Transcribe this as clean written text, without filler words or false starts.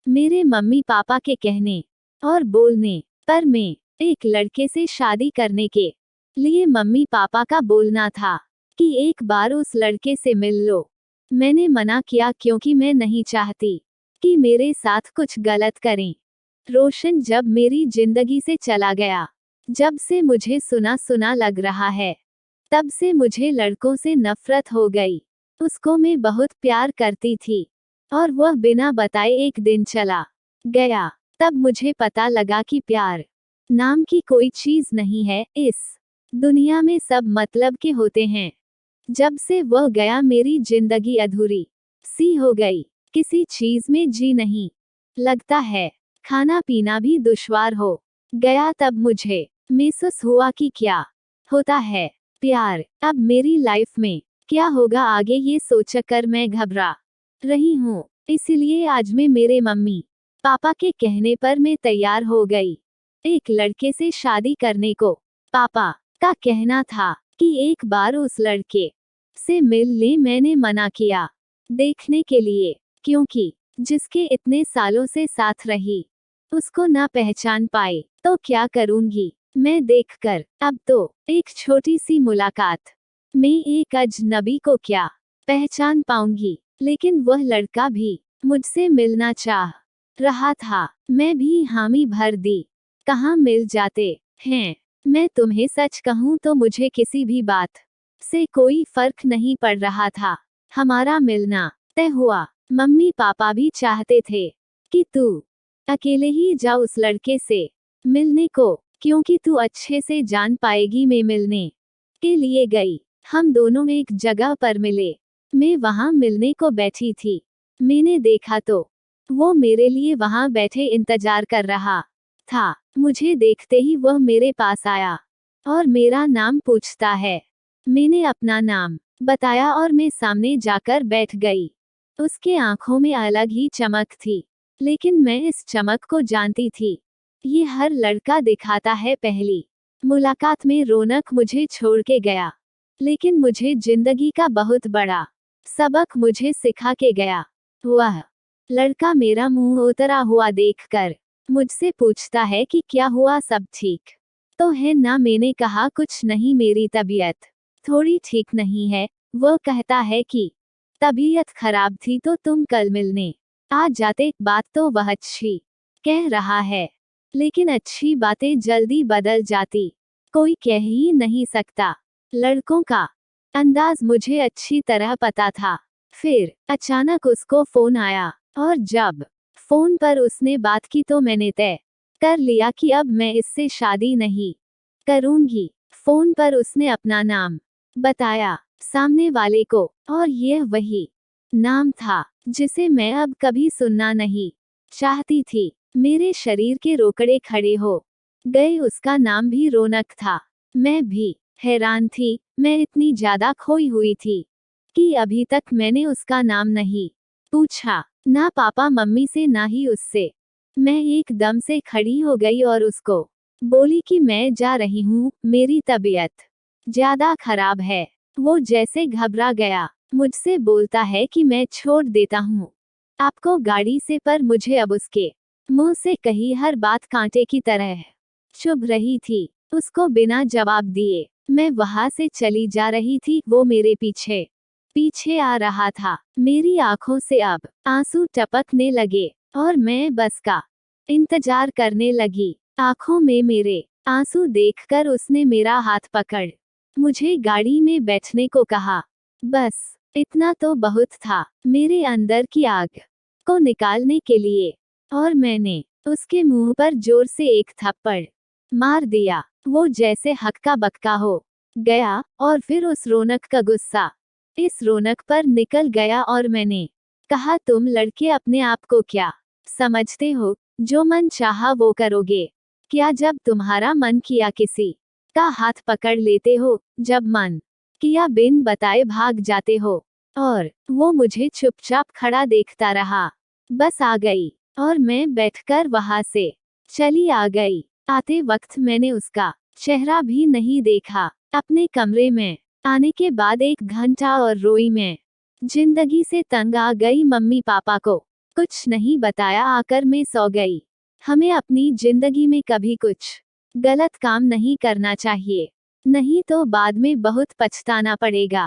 मेरे mummy papa के कहने और बोलने पर मैं एक लड़के से शादी करने के लिए मम्मी पापा का बोलना था कि एक बार उस लड़के से मिल लो। मैंने मना किया क्योंकि मैं नहीं चाहती कि मेरे साथ कुछ गलत करें। रोशन जब मेरी जिंदगी से चला गया, जब से मुझे सुना सुना लग रहा है, तब से मुझे लड़कों से नफरत हो गई। उसको मैं बहुत प्यार करती थी और वह बिना बताए एक दिन चला गया। तब मुझे पता लगा कि प्यार नाम की कोई चीज नहीं है, इस दुनिया में सब मतलब के होते हैं। जब से वह गया मेरी जिंदगी अधूरी सी हो गई, किसी चीज में जी नहीं लगता है, खाना पीना भी दुश्वार हो गया। तब मुझे महसूस हुआ कि क्या होता है प्यार। अब मेरी लाइफ में क्या होगा आगे ये सोचकर मैं घबरा रही हूँ। इसलिए आज मैं मेरे मम्मी पापा के कहने पर मैं तैयार हो गई एक लड़के से शादी करने को। पापा का कहना था कि एक बार उस लड़के से मिल ले। मैंने मना किया देखने के लिए, क्योंकि जिसके इतने सालों से साथ रही उसको ना पहचान पाए तो क्या करूंगी मैं देखकर। अब तो एक छोटी सी मुलाकात में एक अजनबी को क्या पहचान पाऊंगी। लेकिन वह लड़का भी मुझसे मिलना चाह रहा था। मैं भी हामी भर दी। कहाँ मिल जाते हैं। मैं तुम्हें सच कहूँ तो मुझे किसी भी बात से कोई फर्क नहीं पड़ रहा था। हमारा मिलना तय हुआ। मम्मी पापा भी चाहते थे कि तू अकेले ही जा उस लड़के से मिलने को, क्योंकि तू अच्छे से जान पाएगी। मैं मिलने के लिए गई। हम दोनों एक जगह पर मिले। मैं वहां मिलने को बैठी थी। मैंने देखा तो वो मेरे लिए वहां बैठे इंतजार कर रहा था। मुझे देखते ही वह मेरे पास आया और मेरा नाम पूछता है। मैंने अपना नाम बताया और मैं सामने जाकर बैठ गई। उसके आंखों में अलग ही चमक थी, लेकिन मैं इस चमक को जानती थी। ये हर लड़का दिखाता है। पहली मुलाकात में रौनक मुझे छोड़ के गया, लेकिन मुझे जिंदगी का बहुत बड़ा सबक मुझे सिखा के गया। वह लड़का मेरा मुंह उतरा हुआ देखकर मुझसे पूछता है कि क्या हुआ, सब ठीक तो है ना। मैंने कहा कुछ नहीं, मेरी तबीयत थोड़ी ठीक नहीं है। वह कहता है कि तबीयत खराब थी तो तुम कल मिलने आ जाते। बात तो वह अच्छी कह रहा है, लेकिन अच्छी बातें जल्दी बदल जाती कोई कह ही नहीं सकता। लड़कों का अंदाज मुझे अच्छी तरह पता था। फिर अचानक उसको फोन आया और जब फोन पर उसने बात की तो मैंने तय कर लिया कि अब मैं इससे शादी नहीं करूंगी। फोन पर उसने अपना नाम बताया सामने वाले को, और यह वही नाम था जिसे मैं अब कभी सुनना नहीं चाहती थी। मेरे शरीर के रोकड़े खड़े हो गए। उसका नाम भी रौनक था। मैं भी हैरान थी। मैं इतनी ज्यादा खोई हुई थी कि अभी तक मैंने उसका नाम नहीं पूछा, ना पापा मम्मी से ना ही उससे। मैं एकदम से खड़ी हो गई और उसको बोली कि मैं जा रही हूँ, मेरी तबीयत ज्यादा खराब है। वो जैसे घबरा गया। मुझसे बोलता है कि मैं छोड़ देता हूँ आपको गाड़ी से, पर मुझे अब उसके मुंह से कही हर बात कांटे की तरह चुभ रही थी। उसको बिना जवाब दिए मैं वहां से चली जा रही थी। वो मेरे पीछे पीछे आ रहा था। मेरी आंखों से अब आंसू टपकने लगे और मैं बस का इंतजार करने लगी। आंखों में मेरे आंसू देखकर उसने मेरा हाथ पकड़ मुझे गाड़ी में बैठने को कहा। बस इतना तो बहुत था मेरे अंदर की आग को निकालने के लिए, और मैंने उसके मुंह पर जोर से एक थप्पड़ मार दिया। वो जैसे हक्का बक्का हो गया और फिर उस रौनक का गुस्सा इस रौनक पर निकल गया और मैंने कहा, तुम लड़के अपने आप को क्या समझते हो, जो मन चाहा वो करोगे क्या? जब तुम्हारा मन किया किसी का हाथ पकड़ लेते हो, जब मन किया बिन बताए भाग जाते हो। और वो मुझे चुपचाप खड़ा देखता रहा। बस आ गई और मैं बैठकर वहां से चली आ गई। आते वक्त मैंने उसका चेहरा भी नहीं देखा। अपने कमरे में आने के बाद 1 घंटा और रोई मैं। जिंदगी से तंग आ गई। मम्मी पापा को कुछ नहीं बताया आकर मैं सो गई। हमें अपनी जिंदगी में कभी कुछ गलत काम नहीं करना चाहिए, नहीं तो बाद में बहुत पछताना पड़ेगा।